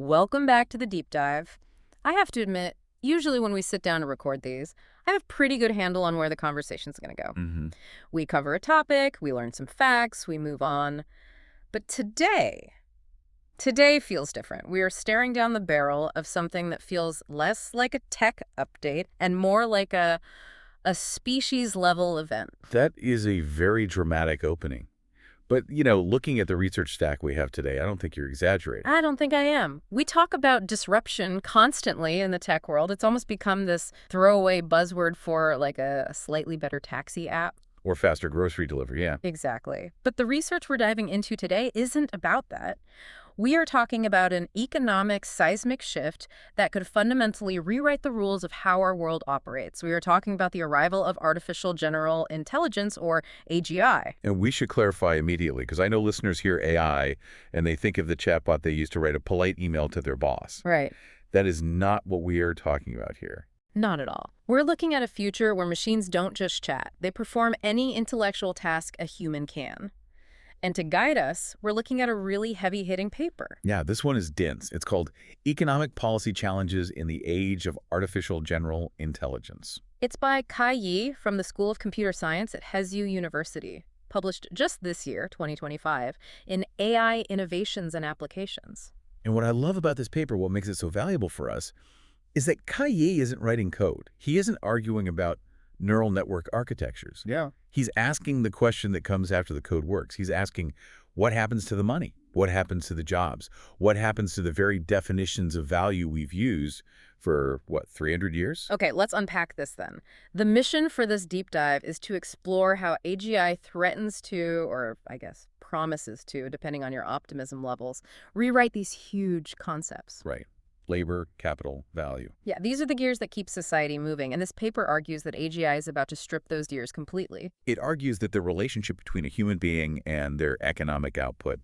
Welcome back to the deep dive. I have to admit, usually when we sit down to record these, I have a pretty good handle on where the conversation's going to go. hmm We cover a topic, we learn some facts, we move on. But today feels different. We are staring down the barrel of something that feels less like a tech update and more like a species level event. That is a very dramatic opening. But, looking at the research stack we have today, I don't think you're exaggerating. I don't think I am. We talk about disruption constantly in the tech world. It's almost become this throwaway buzzword for like a slightly better taxi app. Or faster grocery delivery, yeah. Exactly. But the research we're diving into today isn't about that. We are talking about an economic seismic shift that could fundamentally rewrite the rules of how our world operates. We are talking about the arrival of artificial general intelligence, or AGI. And we should clarify immediately, because I know listeners hear AI and they think of the chatbot they use to write a polite email to their boss. Right. That is not what we are talking about here. Not at all. We're looking at a future where machines don't just chat. They perform any intellectual task a human can. And to guide us, we're looking at a really heavy-hitting paper. Yeah, this one is dense. It's called Economic Policy Challenges in the Age of Artificial General Intelligence. It's by Kai Yi from the School of Computer Science at Hezhou University, published just this year, 2025, in AI Innovations and Applications. And what I love about this paper, what makes it so valuable for us, is that Kai Yi isn't writing code. He isn't arguing about neural network architectures. Yeah. He's asking the question that comes after the code works. He's asking, what happens to the money? What happens to the jobs? What happens to the very definitions of value we've used for, 300 years? Okay, let's unpack this then. The mission for this deep dive is to explore how AGI threatens to, or I guess promises to, depending on your optimism levels, rewrite these huge concepts. Right. Labor, capital, value. Yeah, these are the gears that keep society moving, and this paper argues that AGI is about to strip those gears completely. It argues that the relationship between a human being and their economic output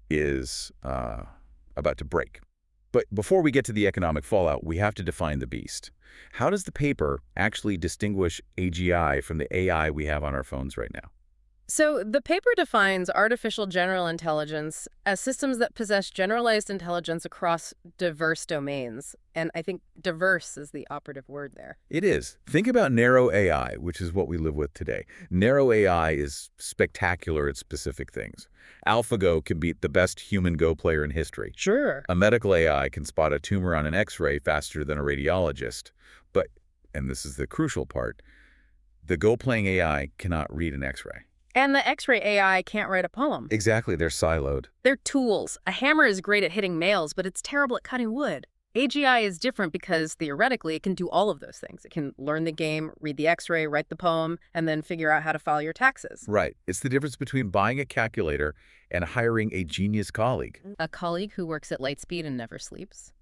is about to break. But before we get to the economic fallout, we have to define the beast. How does the paper actually distinguish AGI from the AI we have on our phones right now? So the paper defines artificial general intelligence as systems that possess generalized intelligence across diverse domains. And I think diverse is the operative word there. It is. Think about narrow AI, which is what we live with today. Narrow AI is spectacular at specific things. AlphaGo can beat the best human Go player in history. Sure. A medical AI can spot a tumor on an X-ray faster than a radiologist. But, and this is the crucial part, the Go-playing AI cannot read an X-ray. And the X-ray AI can't write a poem. Exactly, they're siloed. They're tools. A hammer is great at hitting nails, but it's terrible at cutting wood. AGI is different because, theoretically, it can do all of those things. It can learn the game, read the X-ray, write the poem, and then figure out how to file your taxes. Right. It's the difference between buying a calculator and hiring a genius colleague. A colleague who works at light speed and never sleeps.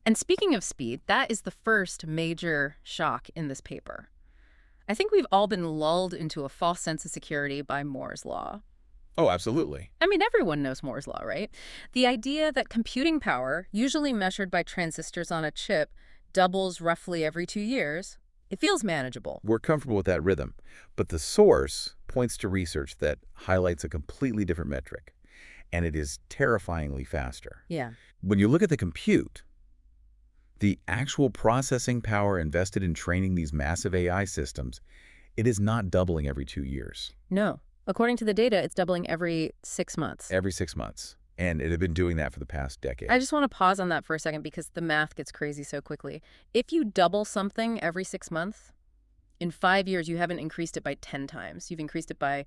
And speaking of speed, that is the first major shock in this paper. I think we've all been lulled into a false sense of security by Moore's Law. Oh, absolutely. I mean, everyone knows Moore's Law, right? The idea that computing power, usually measured by transistors on a chip, doubles roughly every 2 years, it feels manageable. We're comfortable with that rhythm. But the source points to research that highlights a completely different metric, and it is terrifyingly faster. Yeah. When you look at the compute, the actual processing power invested in training these massive AI systems, it is not doubling every 2 years. No. According to the data, it's doubling every 6 months. Every 6 months. And it had been doing that for the past decade. I just want to pause on that for a second because the math gets crazy so quickly. If you double something every 6 months, in 5 years, you haven't increased it by 10 times. You've increased it by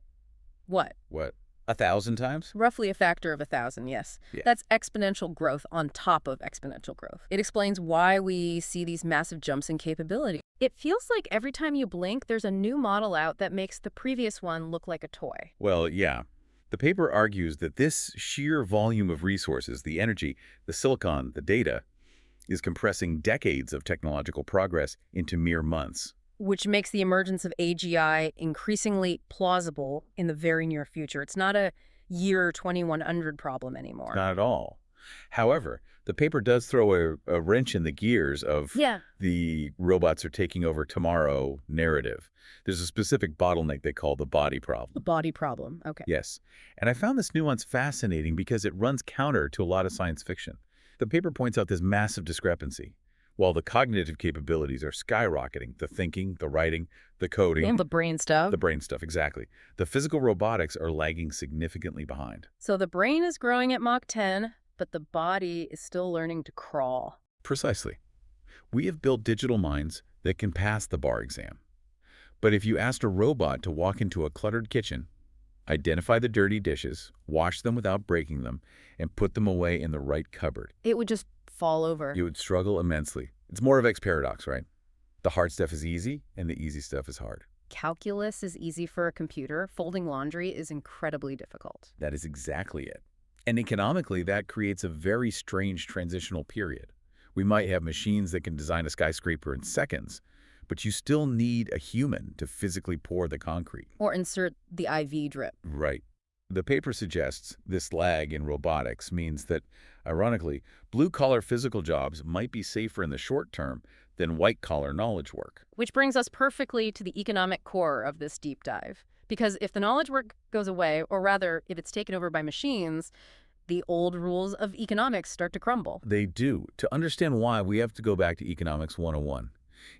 what? What, 1,000 times? Roughly a factor of 1,000, yes. Yeah. That's exponential growth on top of exponential growth. It explains why we see these massive jumps in capability. It feels like every time you blink, there's a new model out that makes the previous one look like a toy. Well, yeah. The paper argues that this sheer volume of resources, the energy, the silicon, the data, is compressing decades of technological progress into mere months. Which makes the emergence of AGI increasingly plausible in the very near future. It's not a year 2100 problem anymore. Not at all. However, the paper does throw a wrench in the gears of the robots are taking over tomorrow narrative. There's a specific bottleneck they call the body problem. The body problem, okay. Yes. And I found this nuance fascinating because it runs counter to a lot of science fiction. The paper points out this massive discrepancy. While the cognitive capabilities are skyrocketing, the thinking, the writing, the coding, And the brain stuff. the brain stuff, exactly, the physical robotics are lagging significantly behind. So the brain is growing at Mach 10, but the body is still learning to crawl. Precisely. We have built digital minds that can pass the bar exam. But if you asked a robot to walk into a cluttered kitchen, identify the dirty dishes, wash them without breaking them, and put them away in the right cupboard, It would just fall over. you would struggle immensely. It's Moravec's paradox, right? The hard stuff is easy, and the easy stuff is hard. Calculus is easy for a computer. Folding laundry is incredibly difficult. That is exactly it. And economically, that creates a very strange transitional period. We might have machines that can design a skyscraper in seconds, but you still need a human to physically pour the concrete. Or insert the IV drip. Right. The paper suggests this lag in robotics means that, ironically, blue-collar physical jobs might be safer in the short term than white-collar knowledge work. Which brings us perfectly to the economic core of this deep dive. Because if the knowledge work goes away, or rather, if it's taken over by machines, the old rules of economics start to crumble. They do. To understand why, we have to go back to Economics 101.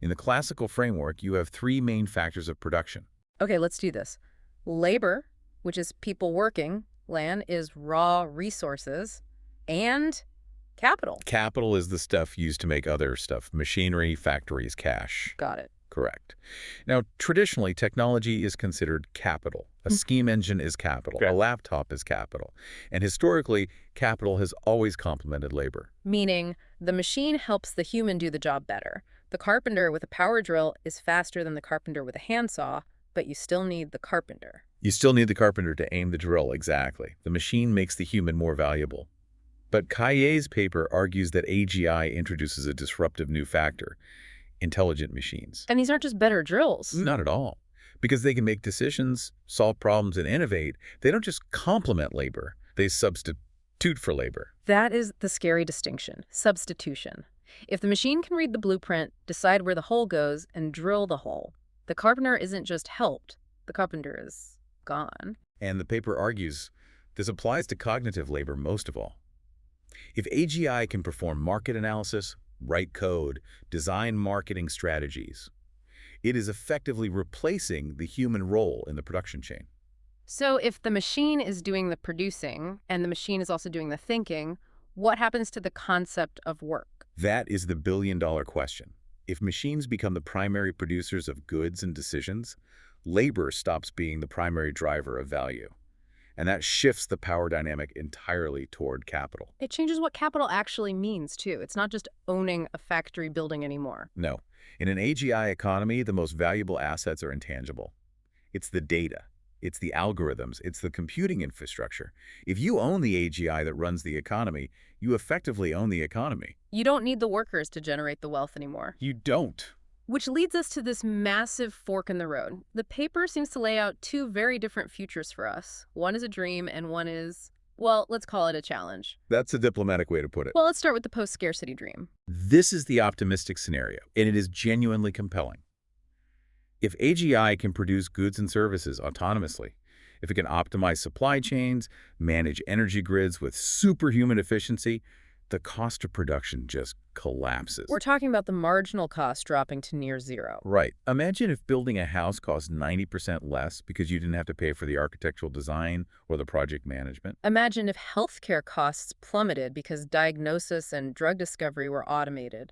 In the classical framework, you have three main factors of production. Okay, let's do this. Labor, which is people working. Land is raw resources. And capital. Capital is the stuff used to make other stuff. Machinery, factories, cash. Got it. Correct. Now, traditionally, technology is considered capital. A steam engine is capital. A laptop is capital. And historically, capital has always complemented labor. Meaning, the machine helps the human do the job better. The carpenter with a power drill is faster than the carpenter with a handsaw, but you still need the carpenter. You still need the carpenter to aim the drill, exactly. The machine makes the human more valuable. But Caillet's paper argues that AGI introduces a disruptive new factor: intelligent machines. And these aren't just better drills. Not at all. Because they can make decisions, solve problems, and innovate, they don't just complement labor, they substitute for labor. That is the scary distinction: substitution. If the machine can read the blueprint, decide where the hole goes, and drill the hole, the carpenter isn't just helped, the carpenter is gone. And the paper argues this applies to cognitive labor most of all. If AGI can perform market analysis, write code, design marketing strategies, it is effectively replacing the human role in the production chain. So if the machine is doing the producing, and the machine is also doing the thinking, what happens to the concept of work? That is the billion-dollar question. If machines become the primary producers of goods and decisions, labor stops being the primary driver of value. And that shifts the power dynamic entirely toward capital. It changes what capital actually means, too. It's not just owning a factory building anymore. No. In an AGI economy, the most valuable assets are intangible. It's the data. It's the algorithms. It's the computing infrastructure. If you own the AGI that runs the economy, you effectively own the economy. You don't need the workers to generate the wealth anymore. You don't. Which leads us to this massive fork in the road. The paper seems to lay out two very different futures for us. One is a dream and one is, well, let's call it a challenge. That's a diplomatic way to put it. Well, let's start with the post-scarcity dream. This is the optimistic scenario, and it is genuinely compelling. If AGI can produce goods and services autonomously, if it can optimize supply chains, manage energy grids with superhuman efficiency, the cost of production just collapses. We're talking about the marginal cost dropping to near zero. Right. Imagine if building a house cost 90% less because you didn't have to pay for the architectural design or the project management. Imagine if healthcare costs plummeted because diagnosis and drug discovery were automated.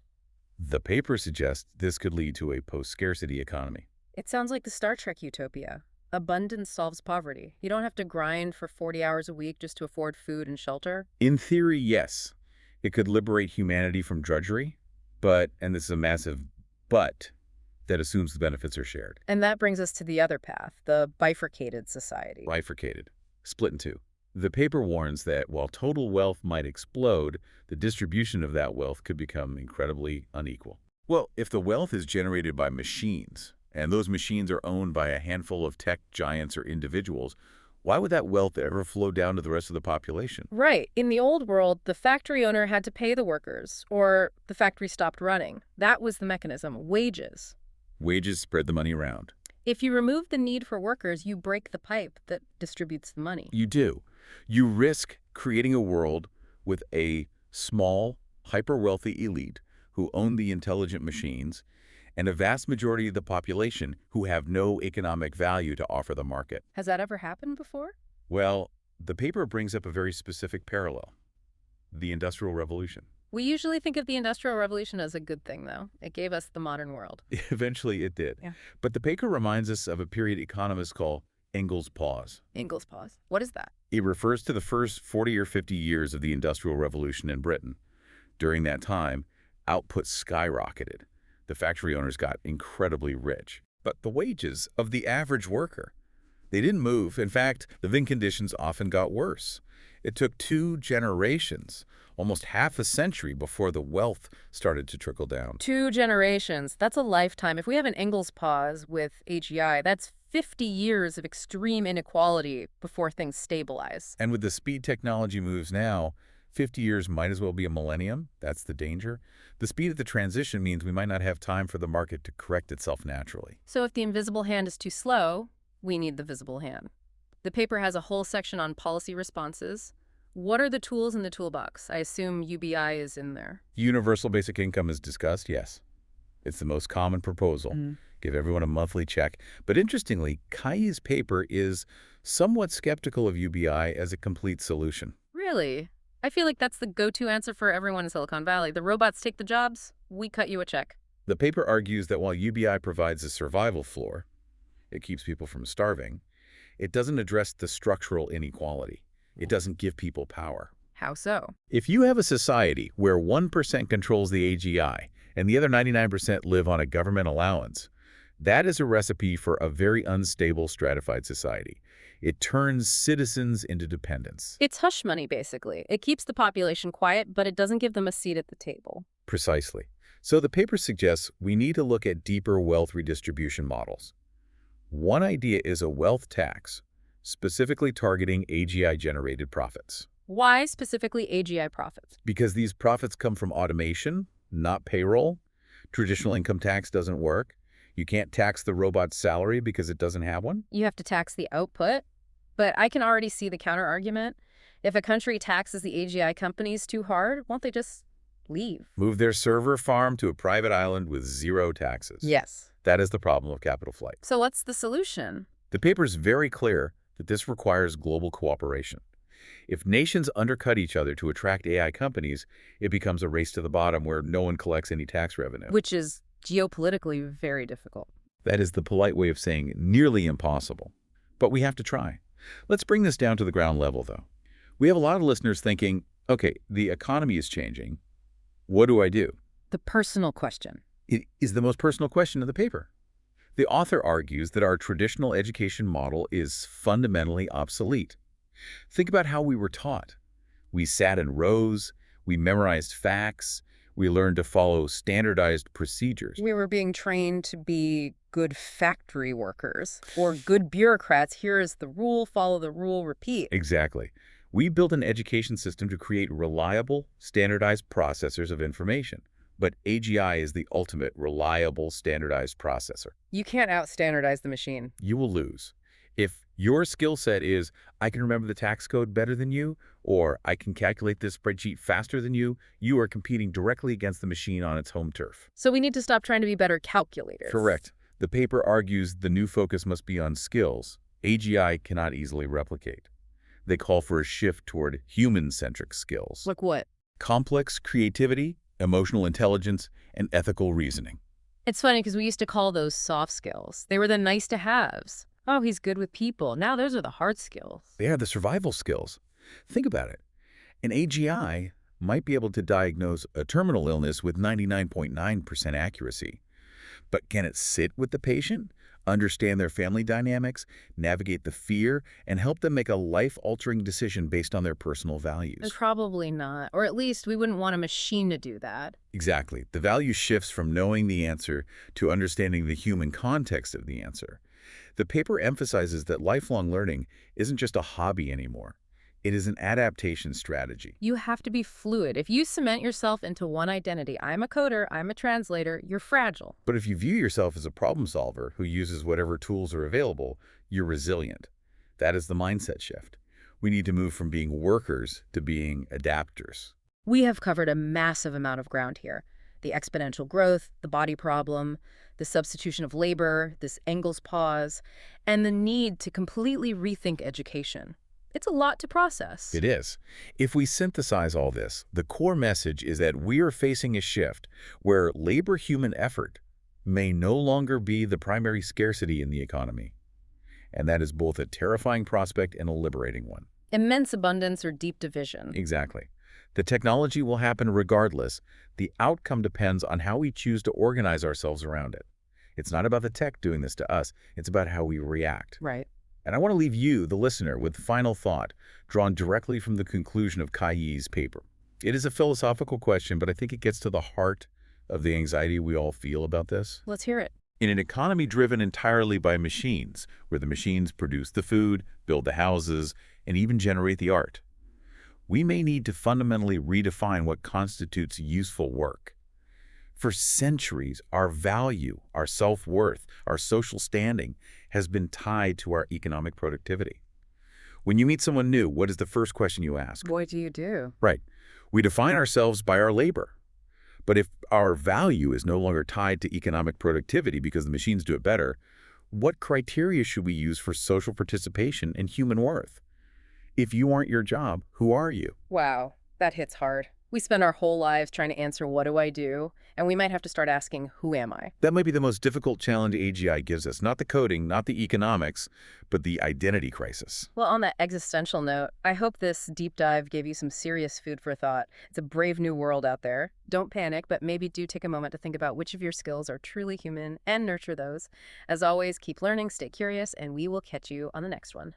The paper suggests this could lead to a post-scarcity economy. It sounds like the Star Trek utopia. Abundance solves poverty. You don't have to grind for 40 hours a week just to afford food and shelter. In theory, yes. It could liberate humanity from drudgery, but, and this is a massive but, that assumes the benefits are shared. And that brings us to the other path, the bifurcated society. Bifurcated. Split in two. The paper warns that while total wealth might explode, the distribution of that wealth could become incredibly unequal. Well, if the wealth is generated by machines, and those machines are owned by a handful of tech giants or individuals, why would that wealth ever flow down to the rest of the population? Right. In the old world, the factory owner had to pay the workers, or the factory stopped running. That was the mechanism, wages. Wages spread the money around. If you remove the need for workers, you break the pipe that distributes the money. You do. You risk creating a world with a Small, hyper-wealthy elite who own the intelligent machines, and a vast majority of the population who have no economic value to offer the market. Has that ever happened before? Well, the paper brings up a very specific parallel, the Industrial Revolution. We usually think of the Industrial Revolution as a good thing, though. It gave us the modern world. Eventually it did. Yeah. But the paper reminds us of a period economists call Engels' pause. Engels' pause. What is that? It refers to the first 40 or 50 years of the Industrial Revolution in Britain. During that time, output skyrocketed. The factory owners got incredibly rich. But the wages of the average worker, they didn't move. In fact, living conditions often got worse. It took 2 generations, almost half a century, before the wealth started to trickle down. 2 generations. That's a lifetime. If we have an Engels pause with AGI, that's 50 years of extreme inequality before things stabilize. And with the speed technology moves now, 50 years might as well be a millennium. That's the danger. The speed of the transition means we might not have time for the market to correct itself naturally. So if the invisible hand is too slow, we need the visible hand. The paper has a whole section on policy responses. What are the tools in the toolbox? I assume UBI is in there. Universal basic income is discussed, yes. It's the most common proposal. Give everyone a monthly check. But interestingly, Kai's paper is somewhat skeptical of UBI as a complete solution. Really? I feel like that's the go-to answer for everyone in Silicon Valley. The robots take the jobs, we cut you a check. The paper argues that while UBI provides a survival floor, it keeps people from starving, it doesn't address the structural inequality. It doesn't give people power. How so? If you have a society where 1% controls the AGI and the other 99% live on a government allowance, that is a recipe for a very unstable stratified society. It turns citizens into dependents. It's hush money, basically. It keeps the population quiet, but it doesn't give them a seat at the table. Precisely. So the paper suggests we need to look at deeper wealth redistribution models. One idea is a wealth tax, specifically targeting AGI-generated profits. Why specifically AGI profits? Because these profits come from automation, not payroll. Traditional income tax doesn't work. You can't tax the robot's salary because it doesn't have one. You have to tax the output. But I can already see the counter-argument. If a country taxes the AGI companies too hard, won't they just leave? Move their server farm to a private island with 0 taxes. Yes. That is the problem of capital flight. So what's the solution? The paper is very clear that this requires global cooperation. If nations undercut each other to attract AI companies, it becomes a race to the bottom where no one collects any tax revenue. Which is geopolitically very difficult. That is the polite way of saying nearly impossible. But we have to try. Let's bring this down to the ground level, though. We have a lot of listeners thinking, okay, the economy is changing. What do I do? The personal question. It is the most personal question of the paper. The author argues that our traditional education model is fundamentally obsolete. Think about how we were taught. We sat in rows, we memorized facts, we learned to follow standardized procedures. We were being trained to be good factory workers or good bureaucrats. Here is the rule, follow the rule, repeat. Exactly. We built an education system to create reliable, standardized processors of information. But AGI is the ultimate reliable, standardized processor. You can't out-standardize the machine. You will lose. If your skill set is, I can remember the tax code better than you, or I can calculate this spreadsheet faster than you, you are competing directly against the machine on its home turf. So we need to stop trying to be better calculators. Correct. The paper argues the new focus must be on skills AGI cannot easily replicate. They call for a shift toward human-centric skills. Like what? Complex creativity, emotional intelligence, and ethical reasoning. It's funny because we used to call those soft skills. They were the nice-to-haves. Oh, he's good with people. Now those are the hard skills. They are the survival skills. Think about it. An AGI might be able to diagnose a terminal illness with 99.9% accuracy. But can it sit with the patient, understand their family dynamics, navigate the fear, and help them make a life-altering decision based on their personal values? Probably not. Or at least we wouldn't want a machine to do that. Exactly. The value shifts from knowing the answer to understanding the human context of the answer. The paper emphasizes that lifelong learning isn't just a hobby anymore. It is an adaptation strategy. You have to be fluid. If you cement yourself into one identity, I'm a coder, I'm a translator, you're fragile. But if you view yourself as a problem solver who uses whatever tools are available, you're resilient. That is the mindset shift. We need to move from being workers to being adapters. We have covered a massive amount of ground here. The exponential growth, the body problem, the substitution of labor, this Engels pause, and the need to completely rethink education. It's a lot to process. It is. If we synthesize all this, the core message is that we are facing a shift where labor-human effort may no longer be the primary scarcity in the economy. And that is both a terrifying prospect and a liberating one. Immense abundance or deep division. Exactly. The technology will happen regardless. The outcome depends on how we choose to organize ourselves around it. It's not about the tech doing this to us. It's about how we react. Right. And I want to leave you, the listener, with the final thought drawn directly from the conclusion of Kai-Yi's paper. It is a philosophical question, but I think it gets to the heart of the anxiety we all feel about this. Let's hear it. In an economy driven entirely by machines, where the machines produce the food, build the houses, and even generate the art, we may need to fundamentally redefine what constitutes useful work. For centuries, our value, our self-worth, our social standing has been tied to our economic productivity. When you meet someone new, what is the first question you ask? What do you do? Right. We define ourselves by our labor. But if our value is no longer tied to economic productivity because the machines do it better, what criteria should we use for social participation and human worth? If you aren't your job, who are you? Wow, that hits hard. We spend our whole lives trying to answer what do I do, and we might have to start asking who am I? That might be the most difficult challenge AGI gives us, not the coding, not the economics, but the identity crisis. Well, on that existential note, I hope this deep dive gave you some serious food for thought. It's a brave new world out there. Don't panic, but maybe do take a moment to think about which of your skills are truly human and nurture those. As always, keep learning, stay curious, and we will catch you on the next one.